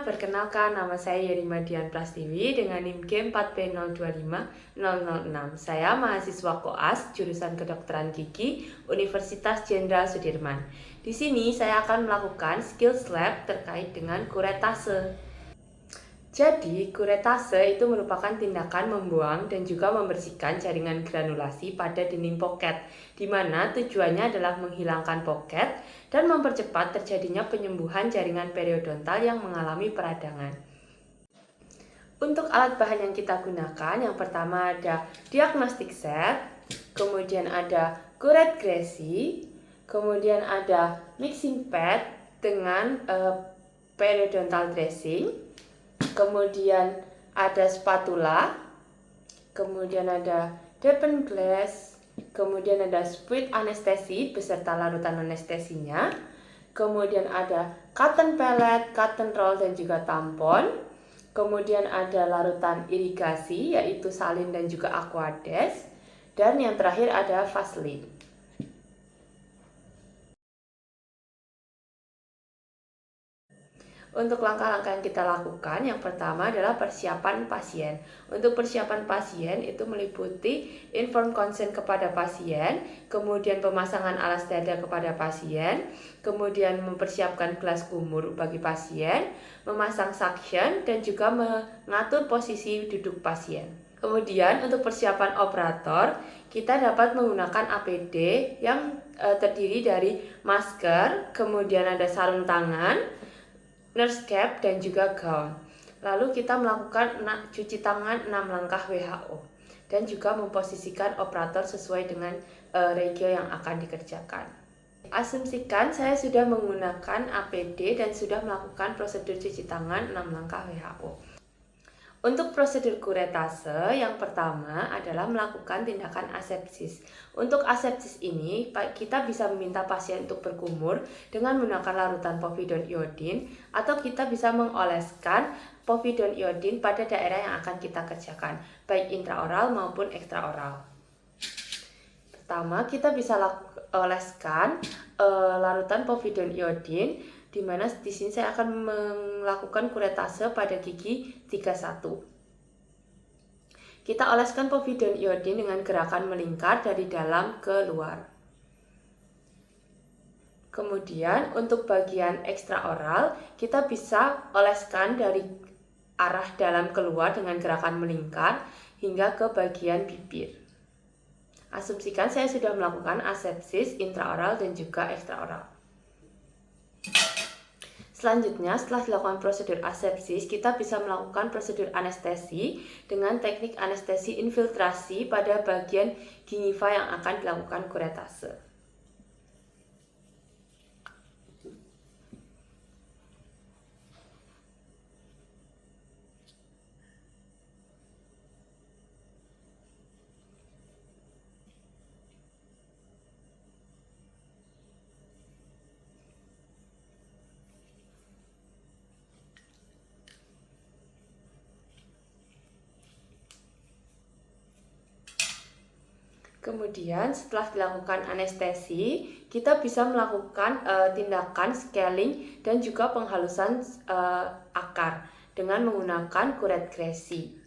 perkenalkan nama saya Yerima Dian Prastiwi dengan NIM game 4B025006. Saya mahasiswa koas jurusan Kedokteran Gigi Universitas Jenderal Sudirman. Di sini saya akan melakukan skills lab terkait dengan kuretase. Jadi, kuretase itu merupakan tindakan membuang dan juga membersihkan jaringan granulasi pada dinding poket, di mana tujuannya adalah menghilangkan poket dan mempercepat terjadinya penyembuhan jaringan periodontal yang mengalami peradangan. Untuk alat bahan yang kita gunakan, yang pertama ada diagnostic set, kemudian ada kuret gresi, kemudian ada mixing pad dengan periodontal dressing, kemudian ada spatula, kemudian ada deepen glass, kemudian ada spuit anestesi beserta larutan anestesinya, kemudian ada cotton pellet, cotton roll dan juga tampon, kemudian ada larutan irigasi yaitu salin dan juga aquades, dan yang terakhir ada vaselin. Untuk langkah-langkah yang kita lakukan, yang pertama adalah persiapan pasien. Untuk persiapan pasien itu meliputi informed consent kepada pasien, kemudian pemasangan alas dada kepada pasien, kemudian mempersiapkan gelas kumur bagi pasien, memasang suction, dan juga mengatur posisi duduk pasien. Kemudian untuk persiapan operator, kita dapat menggunakan APD yang terdiri dari masker, kemudian ada sarung tangan, nurse cap, dan juga gown. Lalu kita melakukan cuci tangan 6 langkah WHO dan juga memposisikan operator sesuai dengan regio yang akan dikerjakan. Asumsikan saya sudah menggunakan APD dan sudah melakukan prosedur cuci tangan 6 langkah WHO. Untuk prosedur kuretase, yang pertama adalah melakukan tindakan asepsis. Untuk asepsis ini, kita bisa meminta pasien untuk berkumur dengan menggunakan larutan povidone iodin, atau kita bisa mengoleskan povidone iodin pada daerah yang akan kita kerjakan, baik intraoral maupun ekstraoral. Pertama, kita bisa oleskan larutan povidone iodin, di mana di sini saya akan melakukan kuretase pada gigi 31. Kita oleskan povidone iodin dengan gerakan melingkar dari dalam ke luar. Kemudian untuk bagian ekstraoral, kita bisa oleskan dari arah dalam keluar dengan gerakan melingkar hingga ke bagian bibir. Asumsikan saya sudah melakukan asepsis intraoral dan juga ekstraoral. Selanjutnya, setelah dilakukan prosedur asepsis, kita bisa melakukan prosedur anestesi dengan teknik anestesi infiltrasi pada bagian gingiva yang akan dilakukan kuretase. Kemudian setelah dilakukan anestesi, kita bisa melakukan tindakan scaling dan juga penghalusan akar dengan menggunakan kuret gresi.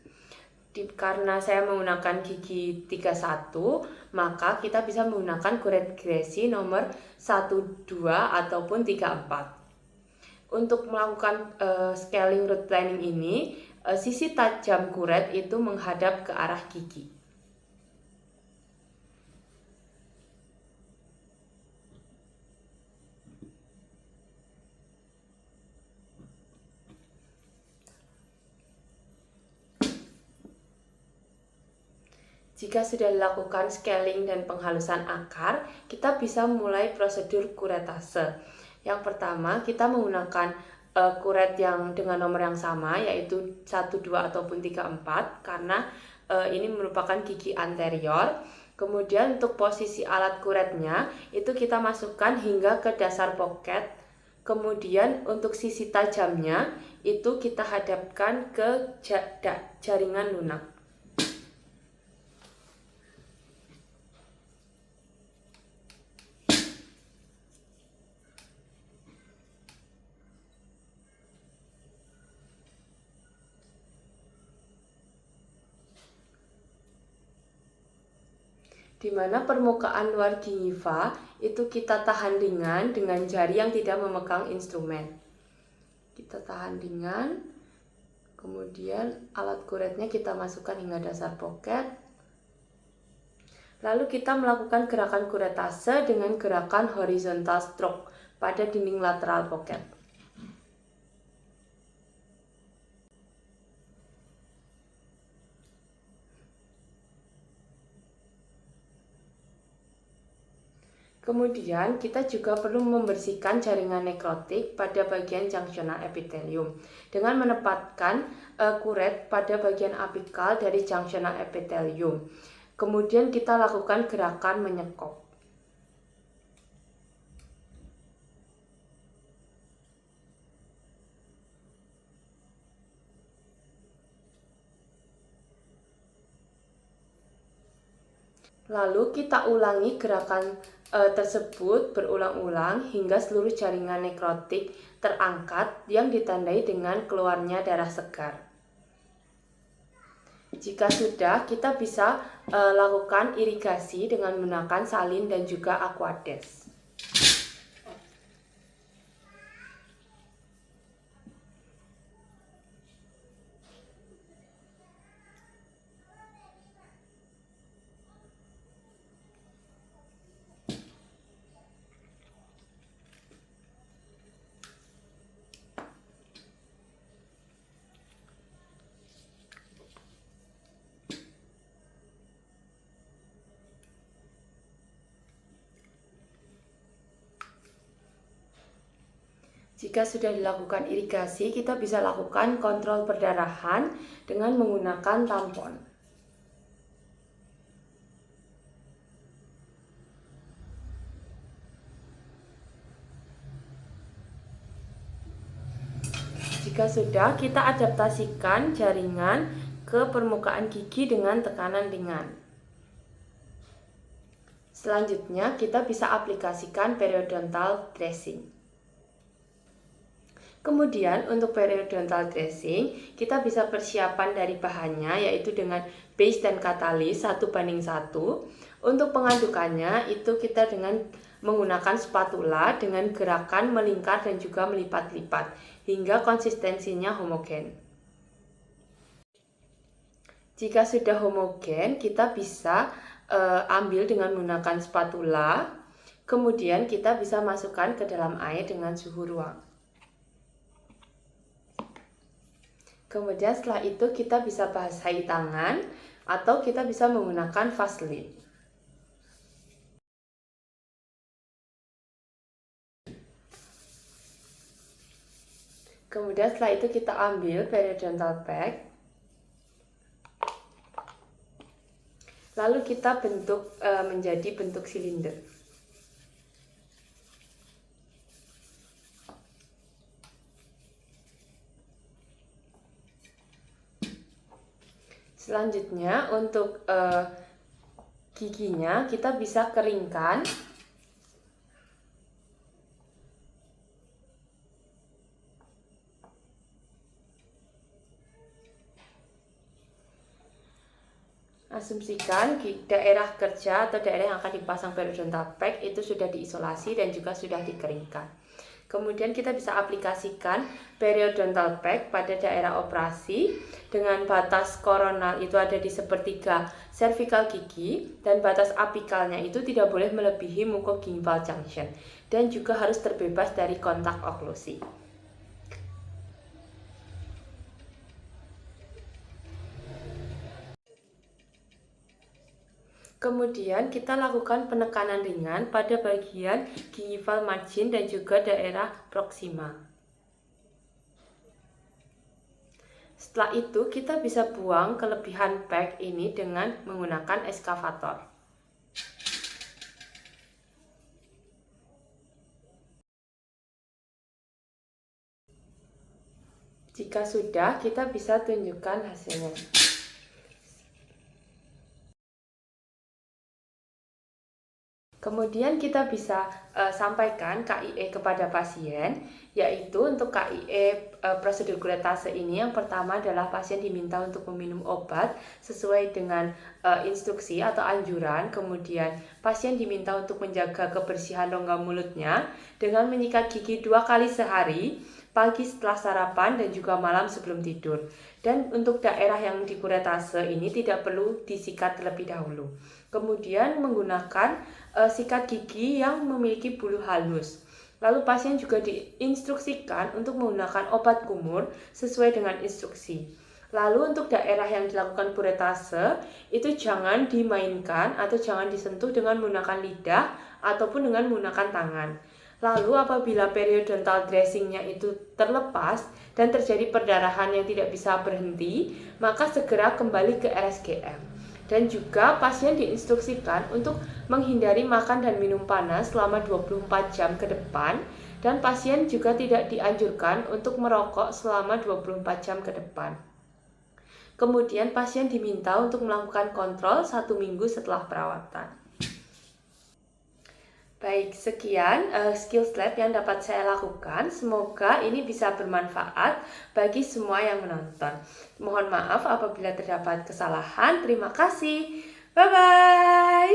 Karena saya menggunakan gigi 31, maka kita bisa menggunakan kuret gresi nomor 12 ataupun 34. Untuk melakukan scaling root planning ini, sisi tajam kuret itu menghadap ke arah gigi. Jika sudah dilakukan scaling dan penghalusan akar, kita bisa mulai prosedur kuretase. Yang pertama, kita menggunakan kuret yang dengan nomor yang sama, yaitu 12 ataupun 34, karena ini merupakan gigi anterior. Kemudian untuk posisi alat kuretnya, itu kita masukkan hingga ke dasar poket. Kemudian untuk sisi tajamnya, itu kita hadapkan ke jaringan lunak. di mana permukaan luar gingiva itu kita tahan ringan dengan jari yang tidak memegang instrumen. Kita tahan ringan, kemudian alat kuretnya kita masukkan hingga dasar poket. Lalu kita melakukan gerakan kuretase dengan gerakan horizontal stroke pada dinding lateral poket. Kemudian kita juga perlu membersihkan jaringan nekrotik pada bagian junctional epithelium dengan menempatkan kuret pada bagian apikal dari junctional epithelium. Kemudian kita lakukan gerakan menyekop. Lalu kita ulangi gerakan tersebut berulang-ulang hingga seluruh jaringan nekrotik terangkat yang ditandai dengan keluarnya darah segar. Jika sudah, kita bisa lakukan irigasi dengan menggunakan salin dan juga aquades. Jika sudah dilakukan irigasi, kita bisa lakukan kontrol perdarahan dengan menggunakan tampon. Jika sudah, kita adaptasikan jaringan ke permukaan gigi dengan tekanan ringan. Selanjutnya, kita bisa aplikasikan periodontal dressing. Kemudian untuk periodontal dressing, kita bisa persiapan dari bahannya yaitu dengan base dan katalis 1:1. Untuk pengadukannya itu kita dengan menggunakan spatula dengan gerakan melingkar dan juga melipat-lipat hingga konsistensinya homogen. Jika sudah homogen, kita bisa ambil dengan menggunakan spatula. Kemudian kita bisa masukkan ke dalam air dengan suhu ruang. Kemudian setelah itu kita bisa basahi tangan atau kita bisa menggunakan vaselin. Kemudian setelah itu kita ambil periodontal pack. Lalu kita bentuk menjadi bentuk silinder. Selanjutnya untuk giginya kita bisa keringkan. Asumsikan di daerah kerja atau daerah yang akan dipasang periodontal pack itu sudah diisolasi dan juga sudah dikeringkan. Kemudian kita bisa aplikasikan periodontal pack pada daerah operasi dengan batas koronal itu ada di sepertiga cervical gigi dan batas apikalnya itu tidak boleh melebihi mucogingival junction dan juga harus terbebas dari kontak oklusi. Kemudian kita lakukan penekanan ringan pada bagian gingival margin dan juga daerah proxima. Setelah itu kita bisa buang kelebihan pack ini dengan menggunakan eskavator. Jika sudah, kita bisa tunjukkan hasilnya. Kemudian kita bisa sampaikan KIE kepada pasien, yaitu untuk KIE prosedur kuretase ini yang pertama adalah pasien diminta untuk meminum obat sesuai dengan instruksi atau anjuran. Kemudian pasien diminta untuk menjaga kebersihan rongga mulutnya dengan menyikat gigi 2 kali sehari, pagi setelah sarapan dan juga malam sebelum tidur. Dan untuk daerah yang dikuretase ini tidak perlu disikat terlebih dahulu. Kemudian menggunakan sikat gigi yang memiliki bulu halus. Lalu pasien juga diinstruksikan untuk menggunakan obat kumur sesuai dengan instruksi. Lalu untuk daerah yang dilakukan kuretase itu jangan dimainkan atau jangan disentuh dengan menggunakan lidah ataupun dengan menggunakan tangan. Lalu apabila periodontal dressingnya itu terlepas dan terjadi perdarahan yang tidak bisa berhenti, maka segera kembali ke RSGM. Dan juga pasien diinstruksikan untuk menghindari makan dan minum panas selama 24 jam ke depan, dan pasien juga tidak dianjurkan untuk merokok selama 24 jam ke depan. Kemudian pasien diminta untuk melakukan kontrol 1 minggu setelah perawatan. Baik, sekian skills lab yang dapat saya lakukan. Semoga ini bisa bermanfaat bagi semua yang menonton. Mohon maaf apabila terdapat kesalahan. Terima kasih. Bye-bye.